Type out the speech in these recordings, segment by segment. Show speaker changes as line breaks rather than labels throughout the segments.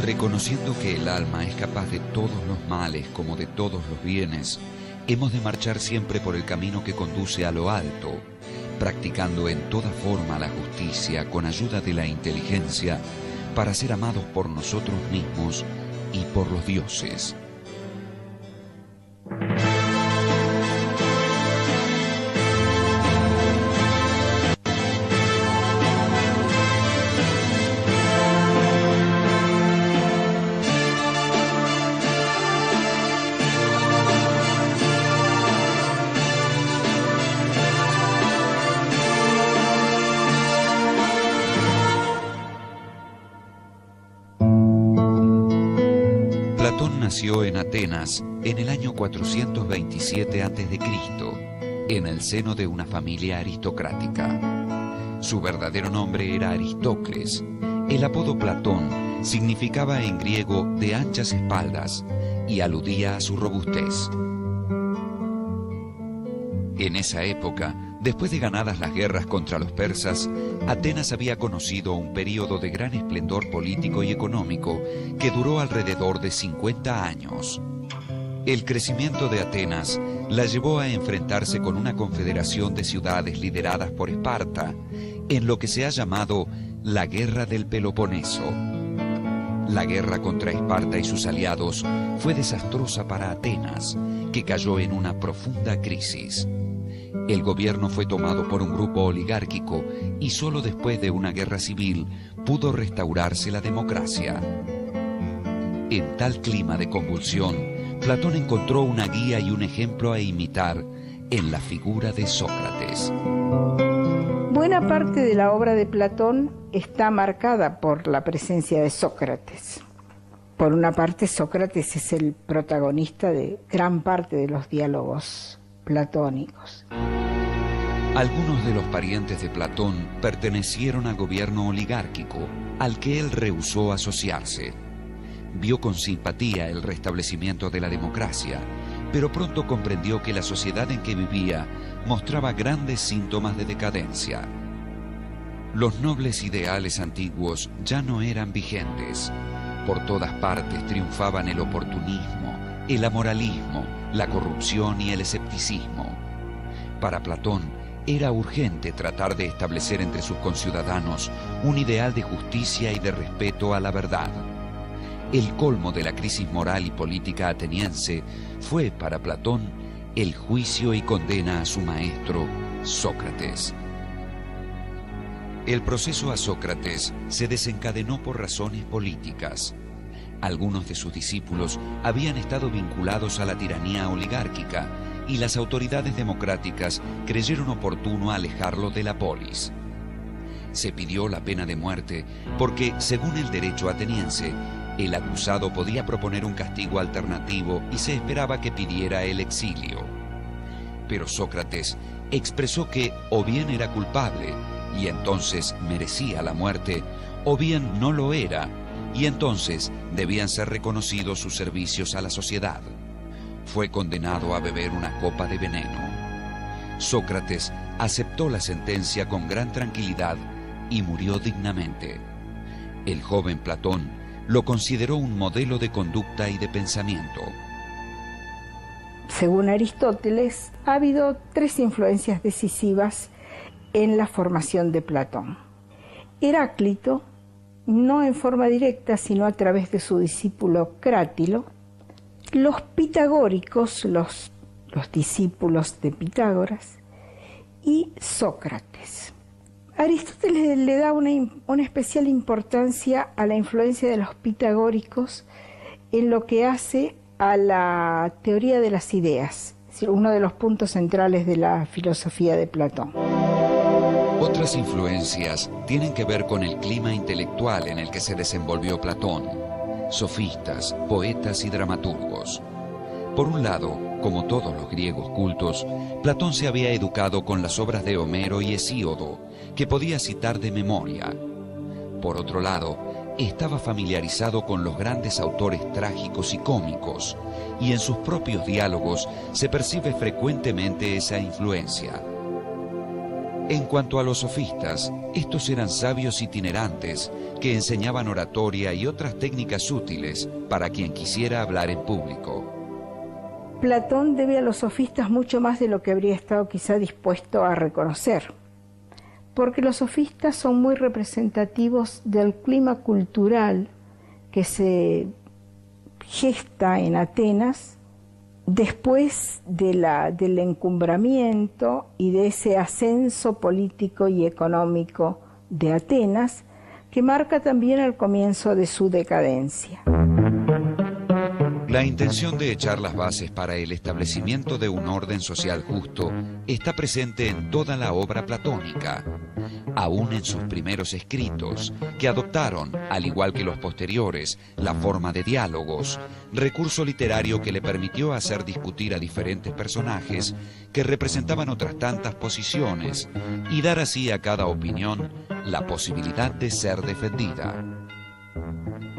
Reconociendo que el alma es capaz de todos los males como de todos los bienes, hemos de marchar siempre por el camino que conduce a lo alto, practicando en toda forma la justicia con ayuda de la inteligencia para ser amados por nosotros mismos y por los dioses. Nació en Atenas en el año 427 a.C., en el seno de una familia aristocrática. Su verdadero nombre era Aristócles. El apodo Platón significaba en griego de anchas espaldas y aludía a su robustez. En esa época, después de ganadas las guerras contra los persas, Atenas había conocido un período de gran esplendor político y económico que duró alrededor de 50 años. El crecimiento de Atenas la llevó a enfrentarse con una confederación de ciudades lideradas por Esparta, en lo que se ha llamado la Guerra del Peloponeso. La guerra contra Esparta y sus aliados fue desastrosa para Atenas, que cayó en una profunda crisis. El gobierno fue tomado por un grupo oligárquico y solo después de una guerra civil pudo restaurarse la democracia. En tal clima de convulsión, Platón encontró una guía y un ejemplo a imitar en la figura de Sócrates.
Buena parte de la obra de Platón está marcada por la presencia de Sócrates. Por una parte, Sócrates es el protagonista de gran parte de los diálogos platónicos.
Algunos de los parientes de Platón pertenecieron al gobierno oligárquico, al que él rehusó asociarse. Vio con simpatía el restablecimiento de la democracia, pero pronto comprendió que la sociedad en que vivía mostraba grandes síntomas de decadencia. Los nobles ideales antiguos ya no eran vigentes. Por todas partes triunfaban el oportunismo, el amoralismo, la corrupción y el escepticismo. Para Platón, era urgente tratar de establecer entre sus conciudadanos un ideal de justicia y de respeto a la verdad. El colmo de la crisis moral y política ateniense fue para Platón el juicio y condena a su maestro, Sócrates. El proceso a Sócrates se desencadenó por razones políticas. Algunos de sus discípulos habían estado vinculados a la tiranía oligárquica y las autoridades democráticas creyeron oportuno alejarlo de la polis. Se pidió la pena de muerte porque, según el derecho ateniense, el acusado podía proponer un castigo alternativo y se esperaba que pidiera el exilio. Pero Sócrates expresó que o bien era culpable y entonces merecía la muerte, o bien no lo era y entonces debían ser reconocidos sus servicios a la sociedad. Fue condenado a beber una copa de veneno. Sócrates aceptó la sentencia con gran tranquilidad y murió dignamente. El joven Platón lo consideró un modelo de conducta y de pensamiento.
Según Aristóteles, ha habido 3 influencias decisivas en la formación de Platón. Heráclito, no en forma directa, sino a través de su discípulo Crátilo; los pitagóricos, los discípulos de Pitágoras; y Sócrates. Aristóteles le da una especial importancia a la influencia de los pitagóricos en lo que hace a la teoría de las ideas, es decir, uno de los puntos centrales de la filosofía de Platón.
Otras influencias tienen que ver con el clima intelectual en el que se desenvolvió Platón: sofistas, poetas y dramaturgos. Por un lado, como todos los griegos cultos, Platón se había educado con las obras de Homero y Hesíodo, que podía citar de memoria. Por otro lado, estaba familiarizado con los grandes autores trágicos y cómicos, y en sus propios diálogos se percibe frecuentemente esa influencia. En cuanto a los sofistas, estos eran sabios itinerantes que enseñaban oratoria y otras técnicas útiles para quien quisiera hablar en público.
Platón debe a los sofistas mucho más de lo que habría estado quizá dispuesto a reconocer, porque los sofistas son muy representativos del clima cultural que se gesta en Atenas después del encumbramiento y de ese ascenso político y económico de Atenas, que marca también el comienzo de su decadencia.
La intención de echar las bases para el establecimiento de un orden social justo está presente en toda la obra platónica, aún en sus primeros escritos, que adoptaron, al igual que los posteriores, la forma de diálogos, recurso literario que le permitió hacer discutir a diferentes personajes que representaban otras tantas posiciones y dar así a cada opinión la posibilidad de ser defendida.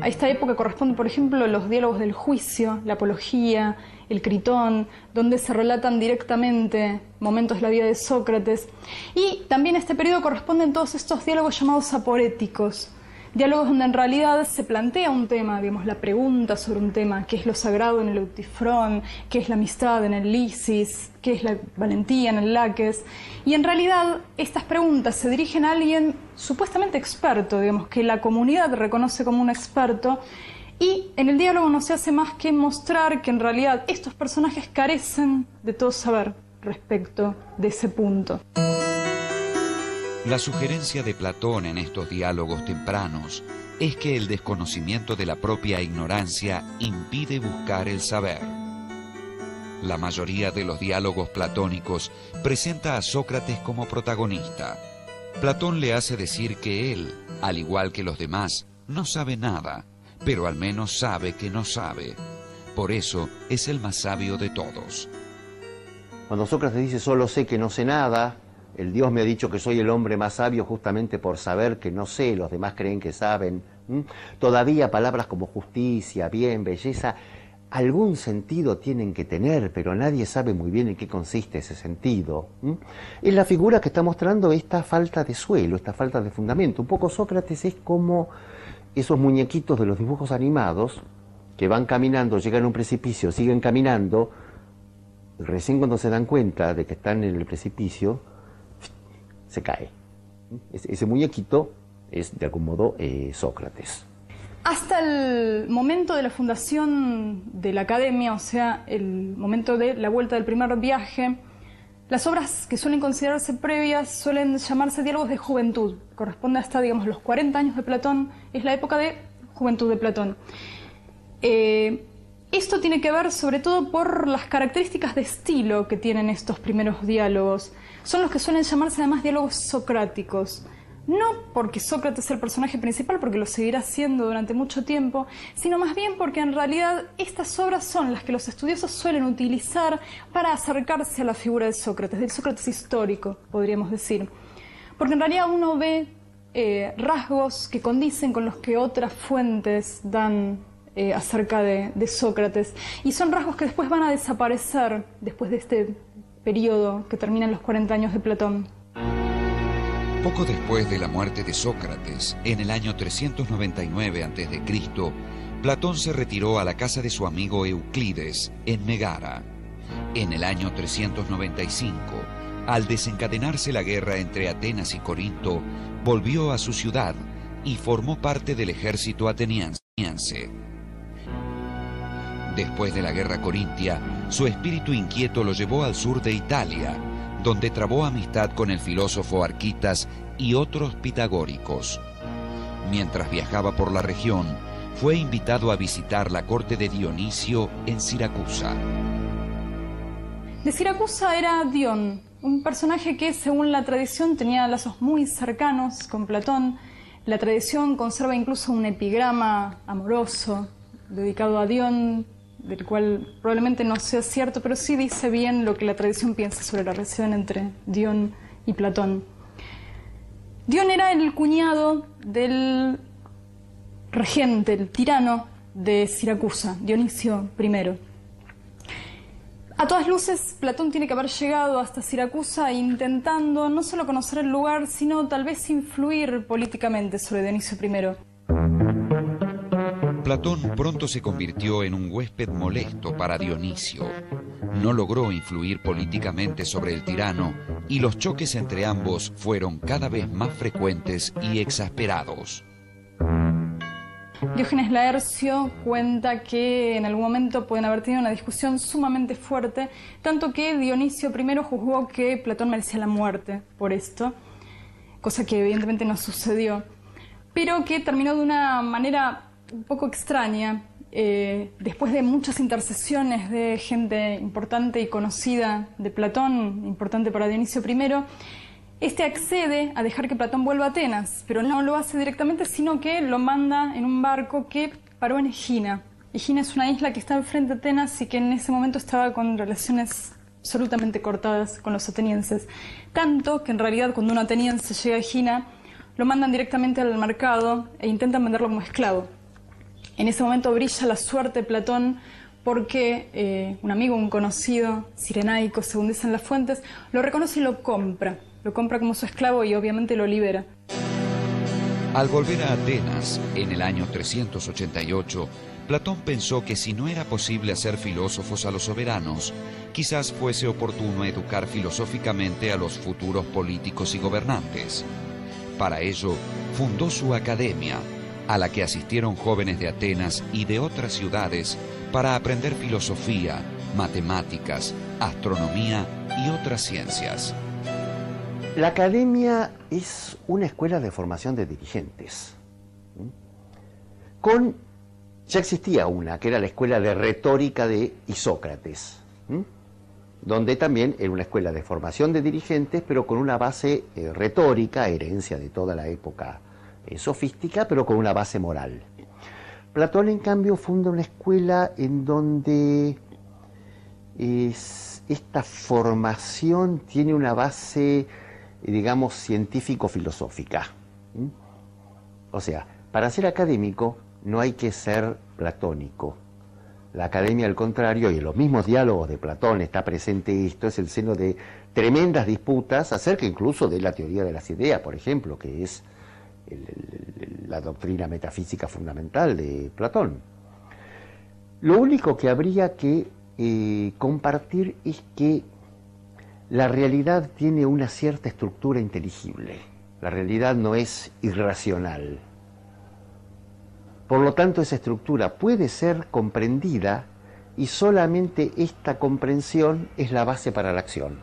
A esta época corresponden, por ejemplo, los diálogos del juicio, la apología, el Critón, donde se relatan directamente momentos de la vida de Sócrates. Y también a este periodo corresponden todos estos diálogos llamados aporéticos, diálogos donde en realidad se plantea un tema, digamos, la pregunta sobre un tema, qué es lo sagrado en el Eutifrón, qué es la amistad en el Lisis, qué es la valentía en el Laques. Y en realidad estas preguntas se dirigen a alguien supuestamente experto, digamos, que la comunidad reconoce como un experto, y en el diálogo no se hace más que mostrar que en realidad estos personajes carecen de todo saber respecto de ese punto.
La sugerencia de Platón en estos diálogos tempranos es que el desconocimiento de la propia ignorancia impide buscar el saber. La mayoría de los diálogos platónicos presenta a Sócrates como protagonista. Platón le hace decir que él, al igual que los demás, no sabe nada, pero al menos sabe que no sabe. Por eso es el más sabio de todos.
Cuando Sócrates dice solo sé que no sé nada, el Dios me ha dicho que soy el hombre más sabio justamente por saber que no sé, los demás creen que saben. Todavía palabras como justicia, bien, belleza, algún sentido tienen que tener, pero nadie sabe muy bien en qué consiste ese sentido. Es la figura que está mostrando esta falta de suelo, esta falta de fundamento. Un poco Sócrates es como esos muñequitos de los dibujos animados que van caminando, llegan a un precipicio, siguen caminando, y recién cuando se dan cuenta de que están en el precipicio, se cae. Ese muñequito es, de algún modo, Sócrates.
Hasta el momento de la fundación de la academia, o sea, el momento de la vuelta del primer viaje, las obras que suelen considerarse previas suelen llamarse diálogos de juventud. Corresponde hasta, digamos, los 40 años de Platón, es la época de juventud de Platón. Esto tiene que ver sobre todo por las características de estilo que tienen estos primeros diálogos. Son los que suelen llamarse además diálogos socráticos. No porque Sócrates es el personaje principal, porque lo seguirá siendo durante mucho tiempo, sino más bien porque en realidad estas obras son las que los estudiosos suelen utilizar para acercarse a la figura de Sócrates, del Sócrates histórico, podríamos decir. Porque en realidad uno ve rasgos que condicen con los que otras fuentes dan acerca de Sócrates, y son rasgos que después van a desaparecer después de este periodo que termina en los 40 años de Platón.
Poco después de la muerte de Sócrates, en el año 399 a.C., Platón se retiró a la casa de su amigo Euclides, en Megara. En el año 395, al desencadenarse la guerra entre Atenas y Corinto, volvió a su ciudad y formó parte del ejército ateniense. Después de la guerra corintia, su espíritu inquieto lo llevó al sur de Italia, donde trabó amistad con el filósofo Arquitas y otros pitagóricos. Mientras viajaba por la región, fue invitado a visitar la corte de Dionisio en Siracusa.
De Siracusa era Dion, un personaje que, según la tradición, tenía lazos muy cercanos con Platón. La tradición conserva incluso un epigrama amoroso dedicado a Dion, del cual probablemente no sea cierto, pero sí dice bien lo que la tradición piensa sobre la relación entre Dion y Platón. Dion era el cuñado del regente, el tirano de Siracusa, Dionisio I. A todas luces, Platón tiene que haber llegado hasta Siracusa intentando no solo conocer el lugar, sino tal vez influir políticamente sobre Dionisio I.
Platón pronto se convirtió en un huésped molesto para Dionisio. No logró influir políticamente sobre el tirano y los choques entre ambos fueron cada vez más frecuentes y exasperados.
Diógenes Laercio cuenta que en algún momento pueden haber tenido una discusión sumamente fuerte, tanto que Dionisio I juzgó que Platón merecía la muerte por esto, cosa que evidentemente no sucedió, pero que terminó de una manera un poco extraña. Después de muchas intercesiones de gente importante y conocida de Platón, importante para Dionisio I, este accede a dejar que Platón vuelva a Atenas, pero no lo hace directamente, sino que lo manda en un barco que paró en Egina. Egina es una isla que está enfrente de Atenas y que en ese momento estaba con relaciones absolutamente cortadas con los atenienses. Tanto que en realidad cuando un ateniense llega a Egina, lo mandan directamente al mercado e intentan venderlo como esclavo. En ese momento brilla la suerte de Platón porque un amigo, un conocido, Cirenaico, según dicen las fuentes, lo reconoce y lo compra. Lo compra como su esclavo y obviamente lo libera.
Al volver a Atenas, en el año 388, Platón pensó que si no era posible hacer filósofos a los soberanos, quizás fuese oportuno educar filosóficamente a los futuros políticos y gobernantes. Para ello, fundó su academia, a la que asistieron jóvenes de Atenas y de otras ciudades para aprender filosofía, matemáticas, astronomía y otras ciencias.
La academia es una escuela de formación de dirigentes. Ya existía una, que era la escuela de retórica de Isócrates, donde también era una escuela de formación de dirigentes, pero con una base retórica, herencia de toda la época sofística, pero con una base moral. Platón, en cambio, funda una escuela en donde esta formación tiene una base, digamos, científico-filosófica. O sea, para ser académico no hay que ser platónico. La academia, al contrario, y en los mismos diálogos de Platón está presente esto, es el seno de tremendas disputas acerca incluso de la teoría de las ideas, por ejemplo, que es la doctrina metafísica fundamental de Platón. Lo único que habría que compartir es que la realidad tiene una cierta estructura inteligible. La realidad no es irracional. Por lo tanto, esa estructura puede ser comprendida y solamente esta comprensión es la base para la acción.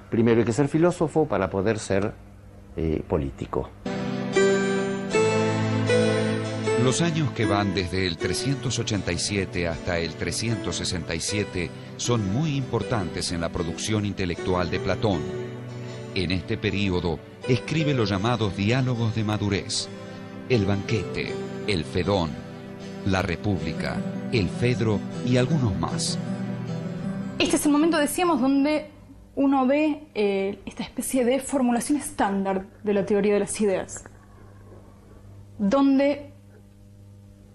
Primero hay que ser filósofo para poder ser político.
Los años que van desde el 387 hasta el 367 son muy importantes en la producción intelectual de Platón. En este período escribe los llamados diálogos de madurez, el banquete, el Fedón, la República, el Fedro y algunos más.
Este es el momento, decíamos, donde uno ve esta especie de formulación estándar de la teoría de las ideas, donde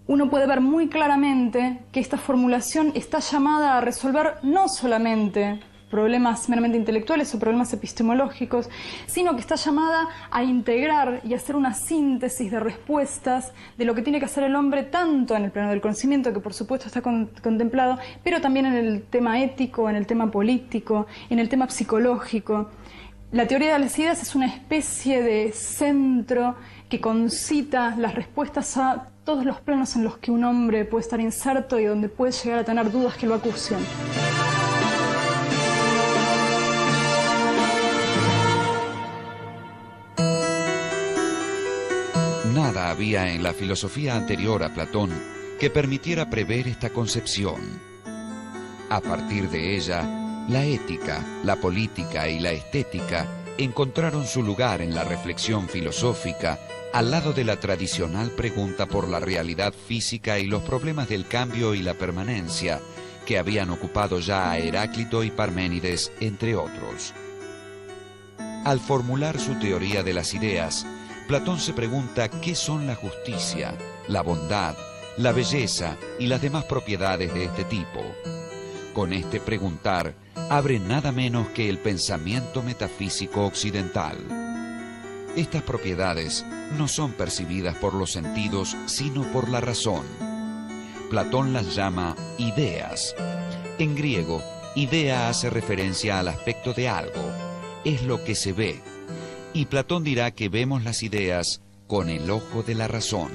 uno puede ver muy claramente que esta formulación está llamada a resolver no solamente problemas meramente intelectuales o problemas epistemológicos, sino que está llamada a integrar y hacer una síntesis de respuestas de lo que tiene que hacer el hombre, tanto en el plano del conocimiento, que por supuesto está contemplado, pero también en el tema ético, en el tema político, en el tema psicológico. La teoría de las ideas es una especie de centro que concita las respuestas a todos los planos en los que un hombre puede estar inserto y donde puede llegar a tener dudas que lo acusen.
Nada había en la filosofía anterior a Platón que permitiera prever esta concepción. A partir de ella, la ética, la política y la estética encontraron su lugar en la reflexión filosófica al lado de la tradicional pregunta por la realidad física y los problemas del cambio y la permanencia que habían ocupado ya a Heráclito y Parménides, entre otros. Al formular su teoría de las ideas, Platón se pregunta qué son la justicia, la bondad, la belleza y las demás propiedades de este tipo. Con este preguntar, abre nada menos que el pensamiento metafísico occidental. Estas propiedades no son percibidas por los sentidos, sino por la razón. Platón las llama ideas. En griego, idea hace referencia al aspecto de algo, es lo que se ve. Y Platón dirá que vemos las ideas con el ojo de la razón.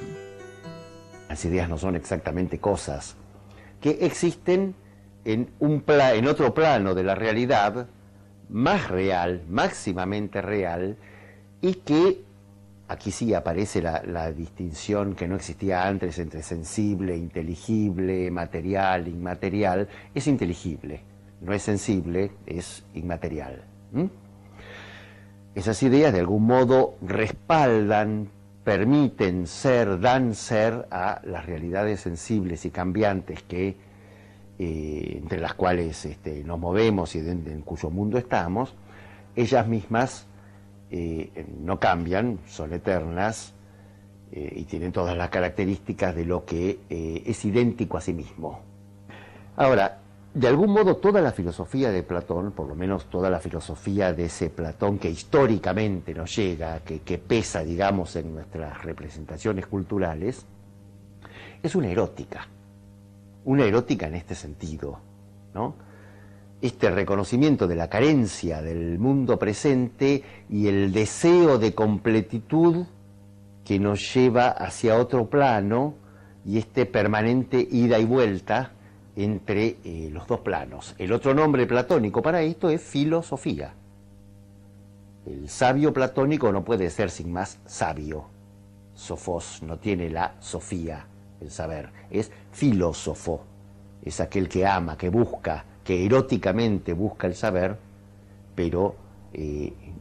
Las ideas no son exactamente cosas que existen en otro plano de la realidad, más real, máximamente real, y que, aquí sí aparece la distinción que no existía antes entre sensible, inteligible, material, inmaterial, es inteligible, no es sensible, es inmaterial. Esas ideas de algún modo respaldan, permiten ser, dan ser a las realidades sensibles y cambiantes entre las cuales nos movemos y en cuyo mundo estamos. Ellas mismas no cambian, son eternas y tienen todas las características de lo que es idéntico a sí mismo. Ahora, de algún modo toda la filosofía de Platón, por lo menos toda la filosofía de ese Platón que históricamente nos llega, que pesa, digamos, en nuestras representaciones culturales, es una erótica en este sentido, ¿no? Este reconocimiento de la carencia del mundo presente y el deseo de completitud que nos lleva hacia otro plano y este permanente ida y vuelta entre los dos planos. El otro nombre platónico para esto es filosofía. El sabio platónico no puede ser sin más sabio. Sofos no tiene la sofía, el saber, es filósofo. Es aquel que ama, que busca, que eróticamente busca el saber, pero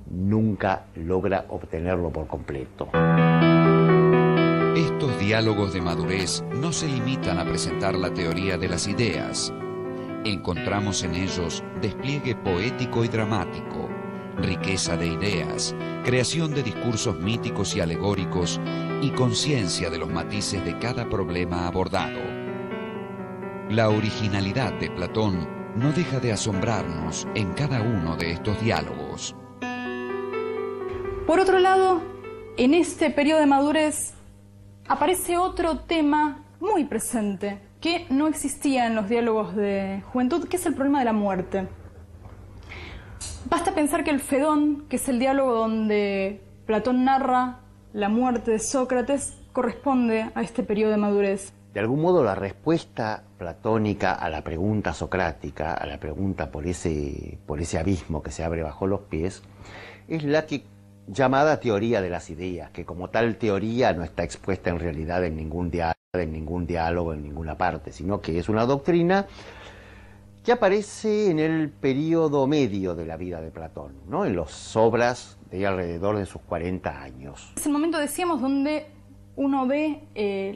nunca logra obtenerlo por completo.
Estos diálogos de madurez no se limitan a presentar la teoría de las ideas. Encontramos en ellos despliegue poético y dramático, riqueza de ideas, creación de discursos míticos y alegóricos y conciencia de los matices de cada problema abordado. La originalidad de Platón no deja de asombrarnos en cada uno de estos diálogos.
Por otro lado, en este periodo de madurez aparece otro tema muy presente que no existía en los diálogos de juventud, que es el problema de la muerte. Basta pensar que el Fedón, que es el diálogo donde Platón narra la muerte de Sócrates, corresponde a este periodo de madurez.
De algún modo la respuesta platónica a la pregunta socrática, a la pregunta por ese abismo que se abre bajo los pies, es la llamada teoría de las ideas, que como tal teoría no está expuesta en realidad en ningún diálogo, en ninguna parte, sino que es una doctrina que aparece en el periodo medio de la vida de Platón, ¿no? En las obras de alrededor de sus 40 años.
Es el momento, decíamos, donde uno ve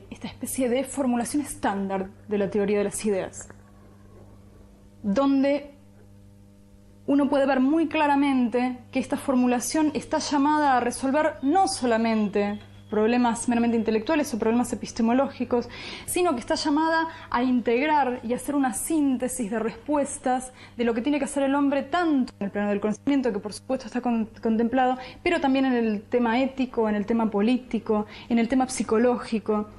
esta especie de formulación estándar de la teoría de las ideas, donde uno puede ver muy claramente que esta formulación está llamada a resolver no solamente problemas meramente intelectuales o problemas epistemológicos, sino que está llamada a integrar y hacer una síntesis de respuestas de lo que tiene que hacer el hombre, tanto en el plano del conocimiento, que por supuesto está contemplado, pero también en el tema ético, en el tema político, en el tema psicológico.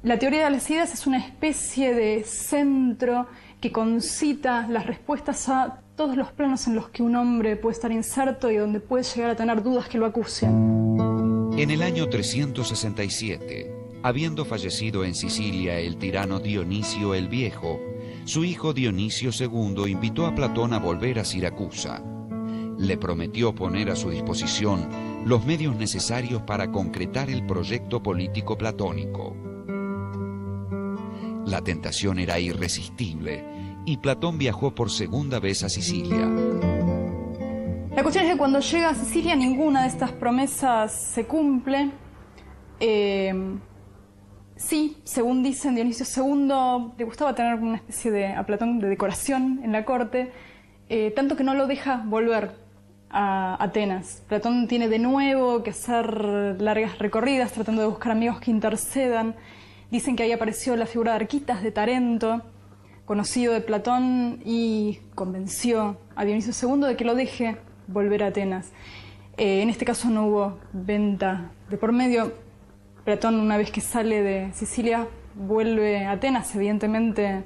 La teoría de las ideas es una especie de centro que concita las respuestas a todos los planos en los que un hombre puede estar inserto y donde puede llegar a tener dudas que lo acusen.
En el año 367, habiendo fallecido en Sicilia el tirano Dionisio el Viejo, su hijo Dionisio II invitó a Platón a volver a Siracusa. Le prometió poner a su disposición los medios necesarios para concretar el proyecto político platónico. La tentación era irresistible y Platón viajó por segunda vez a Sicilia.
La cuestión es que cuando llega a Sicilia ninguna de estas promesas se cumple. Sí, según dicen, Dionisio II le gustaba tener una especie a Platón de decoración en la corte, tanto que no lo deja volver a Atenas. Platón tiene de nuevo que hacer largas recorridas tratando de buscar amigos que intercedan. Dicen que ahí apareció la figura de Arquitas de Tarento, conocido de Platón y convenció a Dionisio II de que lo deje volver a Atenas. En este caso no hubo venta de por medio. Platón, una vez que sale de Sicilia, vuelve a Atenas, evidentemente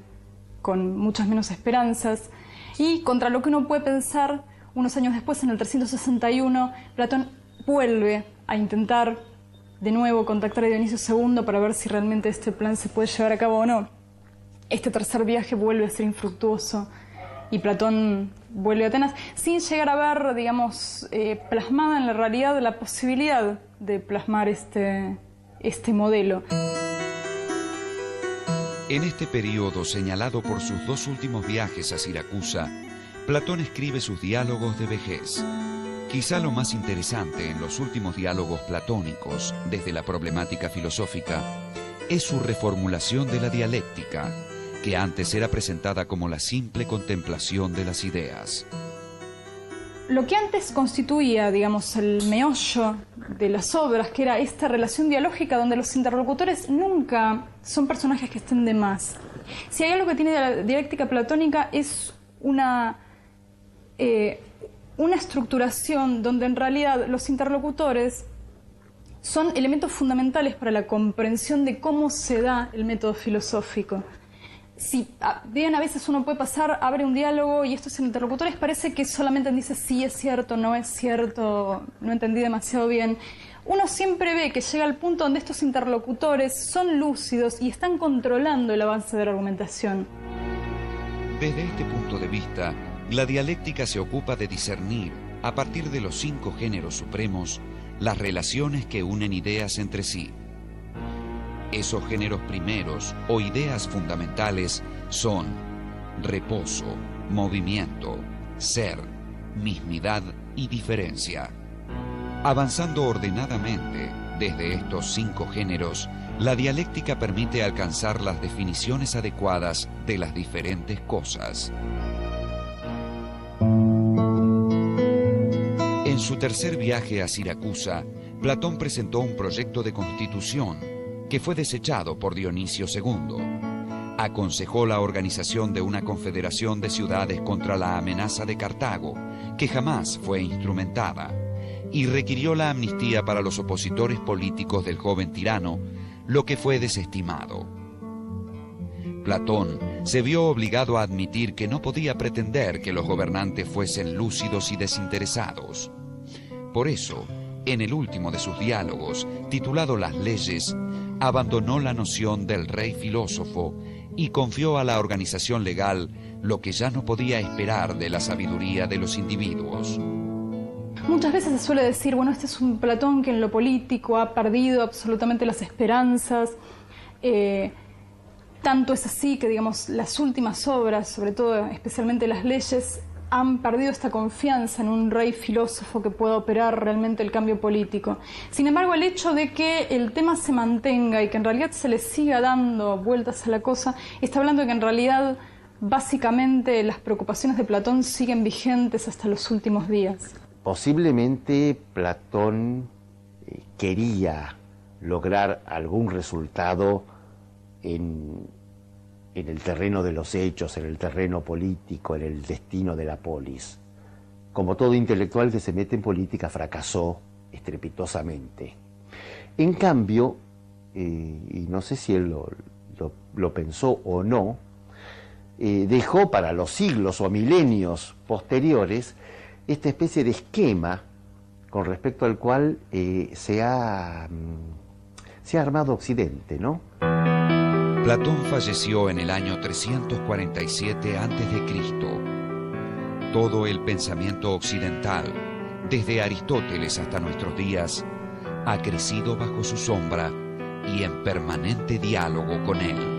con muchas menos esperanzas. Y contra lo que uno puede pensar, unos años después, en el 361, Platón vuelve a intentar de nuevo contactar a Dionisio II para ver si realmente este plan se puede llevar a cabo o no. Este tercer viaje vuelve a ser infructuoso y Platón vuelve a Atenas sin llegar a ver, digamos, plasmada en la realidad la posibilidad de plasmar este modelo.
En este periodo, señalado por sus dos últimos viajes a Siracusa, Platón escribe sus diálogos de vejez. Quizá lo más interesante en los últimos diálogos platónicos, desde la problemática filosófica, es su reformulación de la dialéctica, que antes era presentada como la simple contemplación de las ideas.
Lo que antes constituía, digamos, el meollo de las obras, que era esta relación dialógica donde los interlocutores nunca son personajes que estén de más. Si hay algo que tiene la dialéctica platónica es una estructuración donde en realidad los interlocutores son elementos fundamentales para la comprensión de cómo se da el método filosófico. Si bien a veces uno puede pasar, abre un diálogo y estos interlocutores parece que solamente dice sí es cierto, no es cierto, no entendí demasiado bien. Uno siempre ve que llega al punto donde estos interlocutores son lúcidos y están controlando el avance de la argumentación.
Desde este punto de vista, la dialéctica se ocupa de discernir, a partir de los 5 géneros supremos, las relaciones que unen ideas entre sí. Esos géneros primeros o ideas fundamentales son reposo, movimiento, ser, mismidad y diferencia. Avanzando ordenadamente desde estos 5 géneros, la dialéctica permite alcanzar las definiciones adecuadas de las diferentes cosas. En su tercer viaje a Siracusa, Platón presentó un proyecto de constitución que fue desechado por Dionisio II. Aconsejó la organización de una confederación de ciudades contra la amenaza de Cartago, que jamás fue instrumentada, y requirió la amnistía para los opositores políticos del joven tirano, lo que fue desestimado. Platón se vio obligado a admitir que no podía pretender que los gobernantes fuesen lúcidos y desinteresados. Por eso, en el último de sus diálogos, titulado Las leyes, abandonó la noción del rey filósofo y confió a la organización legal lo que ya no podía esperar de la sabiduría de los individuos.
Muchas veces se suele decir, bueno, este es un Platón que en lo político ha perdido absolutamente las esperanzas. Tanto es así que, digamos, las últimas obras, sobre todo especialmente Las leyes, han perdido esta confianza en un rey filósofo que pueda operar realmente el cambio político. Sin embargo, el hecho de que el tema se mantenga y que en realidad se le siga dando vueltas a la cosa, está hablando de que en realidad, básicamente, las preocupaciones de Platón siguen vigentes hasta los últimos días.
Posiblemente Platón quería lograr algún resultado en el terreno de los hechos, en el terreno político, en el destino de la polis. Como todo intelectual que se mete en política, fracasó estrepitosamente. En cambio, y no sé si él lo pensó o no, dejó para los siglos o milenios posteriores esta especie de esquema con respecto al cual se ha armado Occidente, ¿no?
Platón falleció en el año 347 a.C. Todo el pensamiento occidental, desde Aristóteles hasta nuestros días, ha crecido bajo su sombra y en permanente diálogo con él.